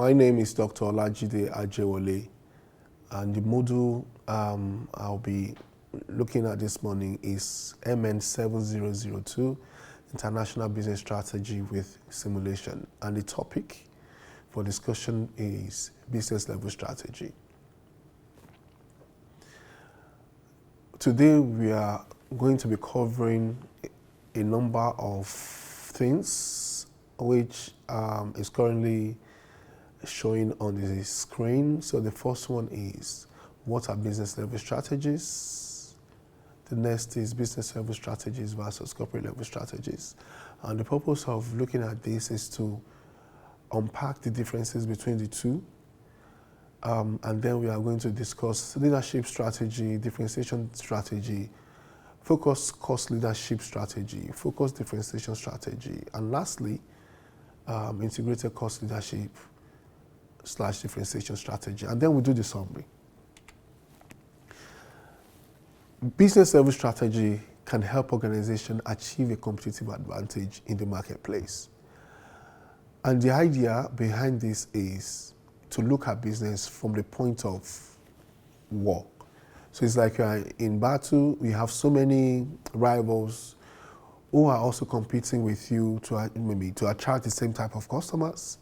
My name is Dr. Olajide Ajewole, and the module I'll be looking at this morning is MN 7002, International Business Strategy with Simulation, and the topic for discussion is business level strategy. Today we are going to be covering a number of things which is currently showing on the screen. So the first one is, what are business level strategies? The next is business level strategies versus corporate level strategies. And the purpose of looking at this is to unpack the differences between the two. And then we are going to discuss leadership strategy, differentiation strategy, focus cost leadership strategy, focus differentiation strategy, and lastly, integrated cost leadership / differentiation strategy. And then we do the summary. Business level strategy can help organizations achieve a competitive advantage in the marketplace. And the idea behind this is to look at business from the point of war. So it's like in battle, we have so many rivals who are also competing with you to attract the same type of customers.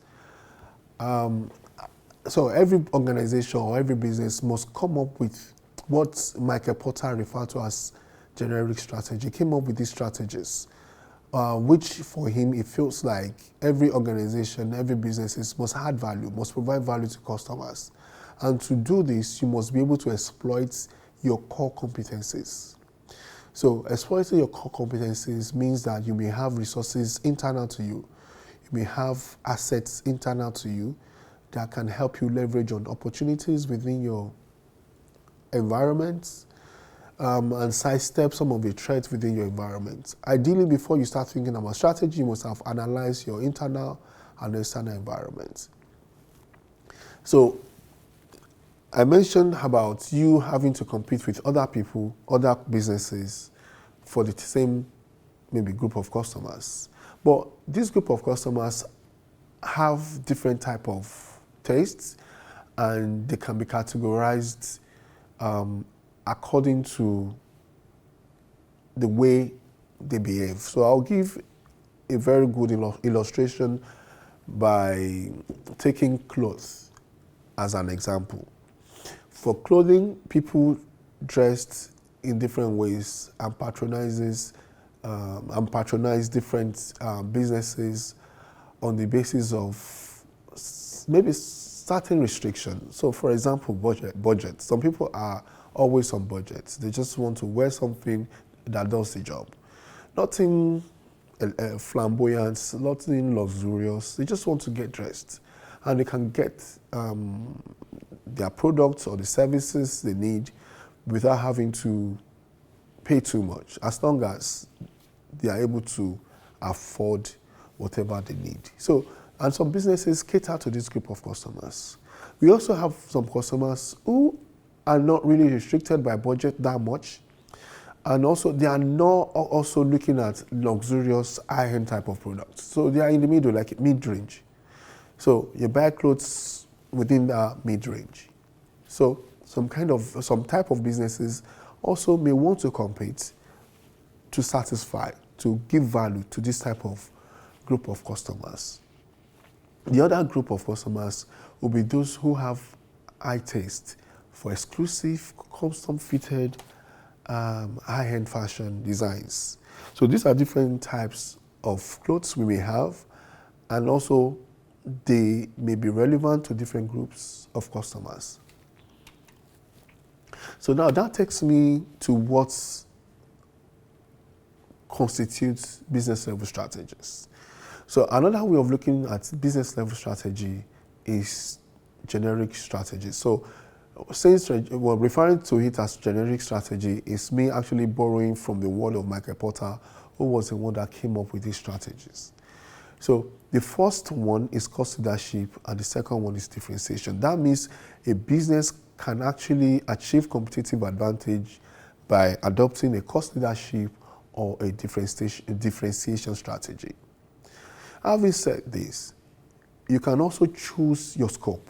So every organization or every business must come up with what Michael Porter referred to as generic strategy. He came up with these strategies, which for him, it feels like every organization, every business must add value, must provide value to customers. And to do this, you must be able to exploit your core competencies. So exploiting your core competencies means that you may have resources internal to you. You may have assets internal to you that can help you leverage on opportunities within your environment and sidestep some of the threats within your environment. Ideally, before you start thinking about strategy, you must have analyzed your internal and external environment. So I mentioned about you having to compete with other people, other businesses for the same maybe group of customers. But this group of customers have different type of tastes, and they can be categorized according to the way they behave. So I'll give a very good illustration by taking clothes as an example. For clothing, people dressed in different ways and patronize different businesses on the basis of maybe certain restrictions. So for example, budget. Some people are always on budgets. They just want to wear something that does the job. Nothing flamboyant, nothing luxurious. They just want to get dressed. And they can get their products or the services they need without having to pay too much, as long as they are able to afford whatever they need. So, and some businesses cater to this group of customers. We also have some customers who are not really restricted by budget that much, and also they are not also looking at luxurious high-end type of products. So they are in the middle, like mid-range. So you buy clothes within the mid-range. So some type of businesses also may want to compete to satisfy, to give value to this type of group of customers. The other group of customers will be those who have high taste for exclusive, custom-fitted, high-end fashion designs. So these are different types of clothes we may have, and also they may be relevant to different groups of customers. So now that takes me to what constitutes business level strategies. So another way of looking at business level strategy is generic strategy. So since we're referring to it as generic strategy, is me actually borrowing from the word of Michael Porter, who was the one that came up with these strategies. So the first one is cost leadership, and the second one is differentiation. That means a business can actually achieve competitive advantage by adopting a cost leadership or a differentiation strategy. Having said this, you can also choose your scope.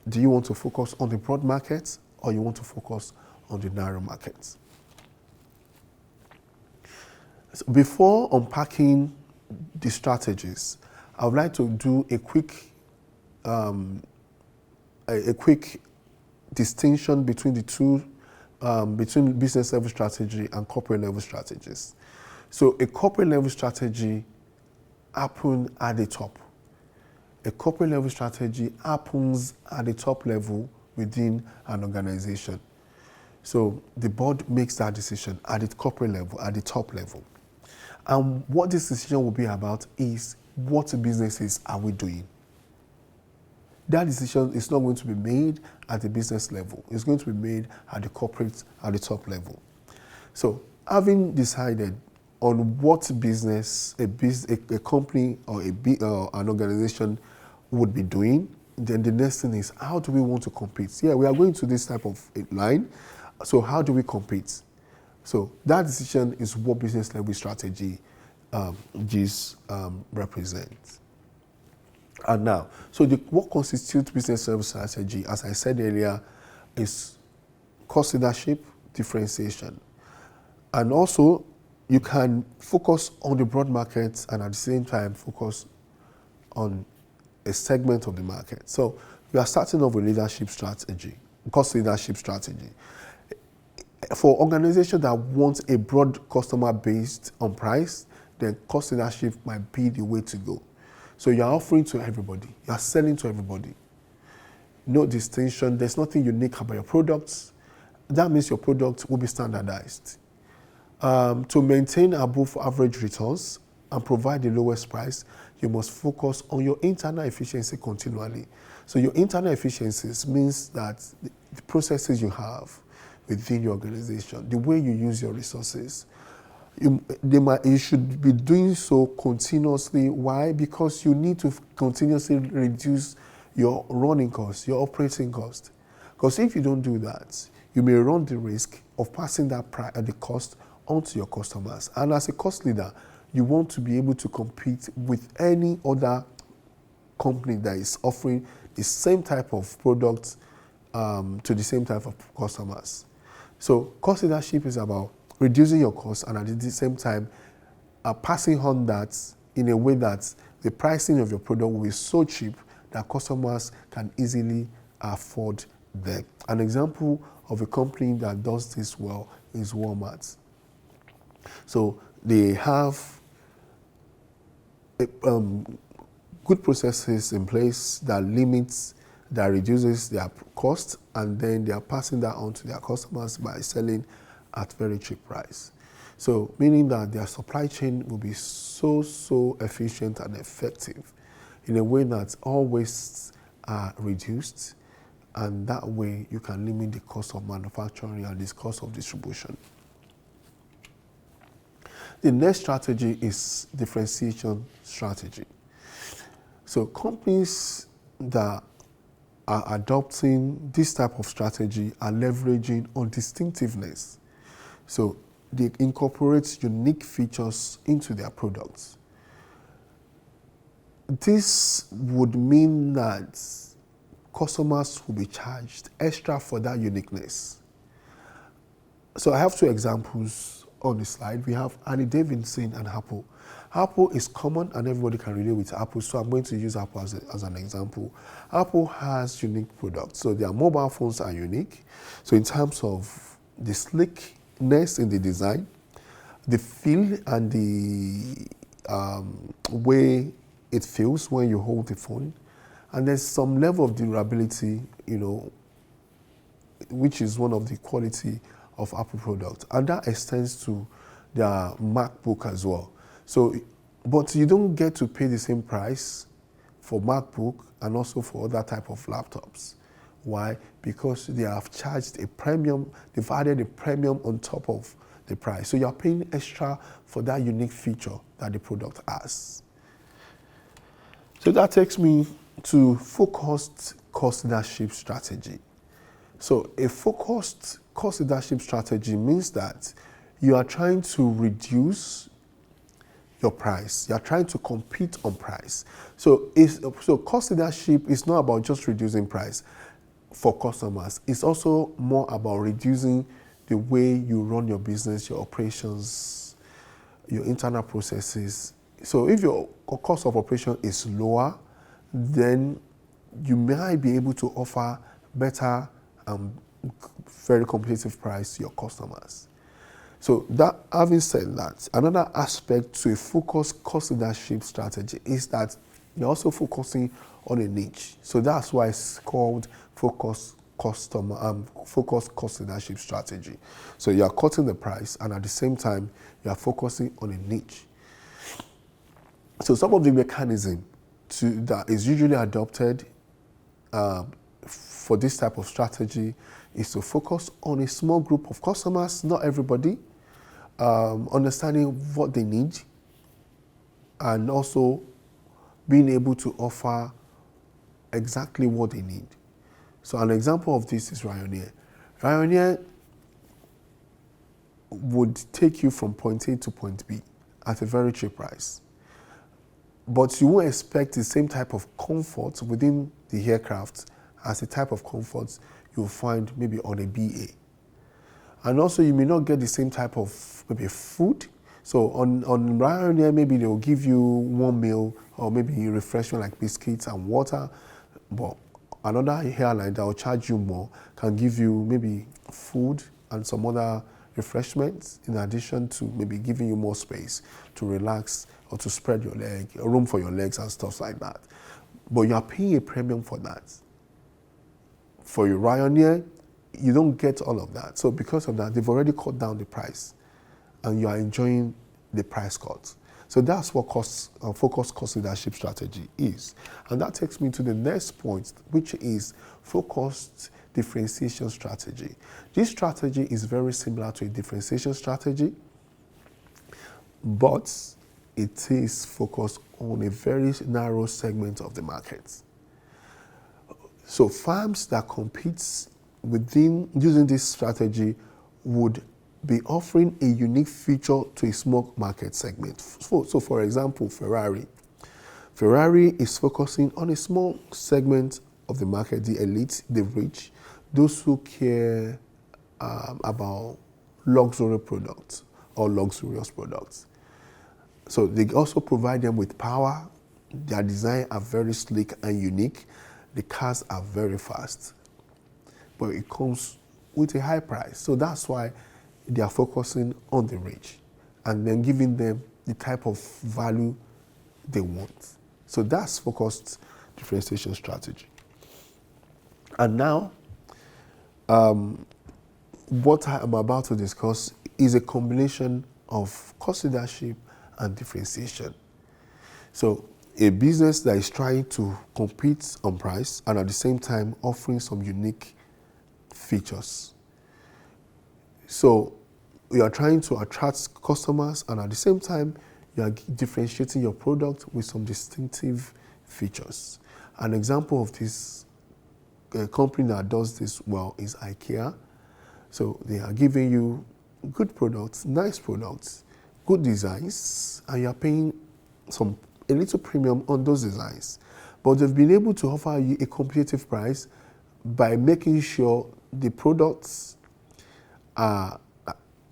Do you want to focus on the broad market or you want to focus on the narrow market? So before unpacking the strategies, I would like to do a quick distinction between the two, between business level strategy and corporate level strategies. So a corporate level strategy happens at the top. A corporate level strategy happens at the top level within an organization. So the board makes that decision at the corporate level, at the top level. And what this decision will be about is what businesses are we doing? That decision is not going to be made at the business level. It's going to be made at the corporate, at the top level. So having decided on what business a company or an organization would be doing, then the next thing is, how do we want to compete? Yeah, we are going to this type of line. So how do we compete? So that decision is what business level strategy represents. And now, so what constitutes business level strategy, as I said earlier, is cost leadership, differentiation. And also, you can focus on the broad market and at the same time focus on a segment of the market. So we are starting off with leadership strategy, cost leadership strategy. For organizations that want a broad customer based on price, then cost leadership might be the way to go. So you're offering to everybody, you're selling to everybody. No distinction, there's nothing unique about your products. That means your product will be standardized. To maintain above average returns and provide the lowest price, you must focus on your internal efficiency continually. So your internal efficiencies means that the processes you have within your organization, the way you use your resources, you should be doing so continuously. Why? Because you need to continuously reduce your running costs, your operating cost. Because if you don't do that, you may run the risk of passing that the cost onto your customers. And as a cost leader, you want to be able to compete with any other company that is offering the same type of product to the same type of customers. So cost leadership is about reducing your costs and at the same time passing on that in a way that the pricing of your product will be so cheap that customers can easily afford them. An example of a company that does this well is Walmart. So they have good processes in place that reduces their cost, and then they are passing that on to their customers by selling at very cheap price. So meaning that their supply chain will be so efficient and effective in a way that all wastes are reduced, and that way you can limit the cost of manufacturing and the cost of distribution. The next strategy is differentiation strategy. So companies that are adopting this type of strategy are leveraging on distinctiveness. So they incorporate unique features into their products. This would mean that customers will be charged extra for that uniqueness. So I have two examples on the slide. We have Harley Davidson and Apple. Apple is common and everybody can relate with Apple, so I'm going to use Apple as an example. Apple has unique products, so their mobile phones are unique. So in terms of the sleekness in the design, the feel and the way it feels when you hold the phone, and there's some level of durability, which is one of the quality of Apple products, and that extends to their MacBook as well. So, but you don't get to pay the same price for MacBook and also for other type of laptops. Why? Because they have charged a premium, they've added a premium on top of the price. So you're paying extra for that unique feature that the product has. So that takes me to focused cost leadership strategy. So a focused cost leadership strategy means that you are trying to reduce your price. You're trying to compete on price. So cost leadership is not about just reducing price for customers. It's also more about reducing the way you run your business, your operations, your internal processes. So if your cost of operation is lower, then you might be able to offer better and very competitive price to your customers. So that, having said that, another aspect to a focused cost leadership strategy is that you're also focusing on a niche. So that's why it's called focused cost leadership strategy. So you are cutting the price, and at the same time, you are focusing on a niche. So some of the mechanism that is usually adopted for this type of strategy is to focus on a small group of customers, not everybody, understanding what they need, and also being able to offer exactly what they need. So an example of this is Ryanair. Ryanair would take you from point A to point B at a very cheap price. But you won't expect the same type of comfort within the aircraft as the type of comfort you'll find maybe on a BA. And also you may not get the same type of maybe food. So on Ryanair, maybe they'll give you one meal or maybe refreshment like biscuits and water. But another airline that will charge you more can give you maybe food and some other refreshments in addition to maybe giving you more space to relax or to spread your leg, a room for your legs and stuff like that. But you are paying a premium for that. For your Ryanair, you don't get all of that. So because of that, they've already cut down the price and you are enjoying the price cut. So that's what focused cost leadership strategy is. And that takes me to the next point, which is focused differentiation strategy. This strategy is very similar to a differentiation strategy, but it is focused on a very narrow segment of the market. So firms that compete within using this strategy would be offering a unique feature to a small market segment. So for example, Ferrari. Ferrari is focusing on a small segment of the market, the elite, the rich, those who care about luxury products or luxurious products. So they also provide them with power. Their design are very sleek and unique. The cars are very fast, but it comes with a high price. So that's why they are focusing on the rich and then giving them the type of value they want. So that's focused differentiation strategy. And now, what I'm about to discuss is a combination of cost leadership and differentiation. So a business that is trying to compete on price and at the same time offering some unique features. So you are trying to attract customers and at the same time you are differentiating your product with some distinctive features. An example of this company that does this well is IKEA. So they are giving you good products, nice products, good designs, and you are paying a little premium on those designs. But they've been able to offer you a competitive price by making sure the products are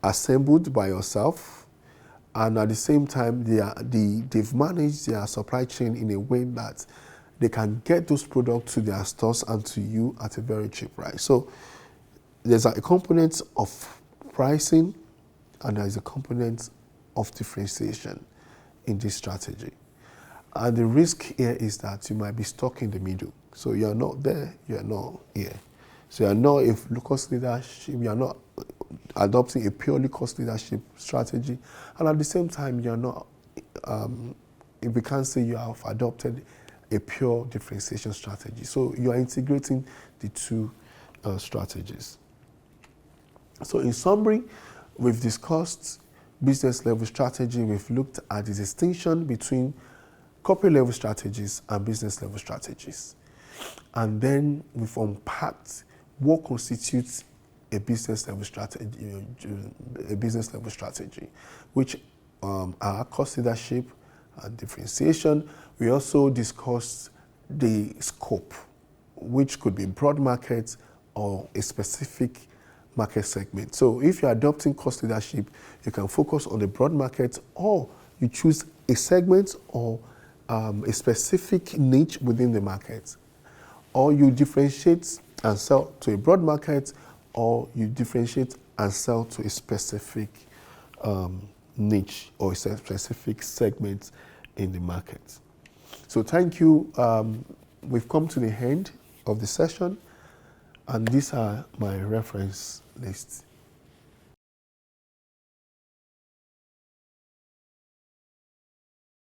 assembled by yourself, and at the same time they've managed their supply chain in a way that they can get those products to their stores and to you at a very cheap price. So there's a component of pricing and there's a component of differentiation in this strategy. And the risk here is that you might be stuck in the middle. So you're not there, you're not here. So you're not a cost leadership, you're not adopting a purely cost leadership strategy. And at the same time, you're not, if we can't say you have adopted a pure differentiation strategy. So you are integrating the two strategies. So in summary, we've discussed business level strategy. We've looked at the distinction between corporate level strategies and business level strategies. And then we've unpacked what constitutes a business level strategy, which our cost leadership and differentiation. We also discussed the scope, which could be broad markets or a specific market segment. So if you're adopting cost leadership, you can focus on the broad market, or you choose a segment or a specific niche within the market, or you differentiate and sell to a broad market, or you differentiate and sell to a specific niche or a specific segment in the market. So thank you. We've come to the end of the session, and these are my reference lists.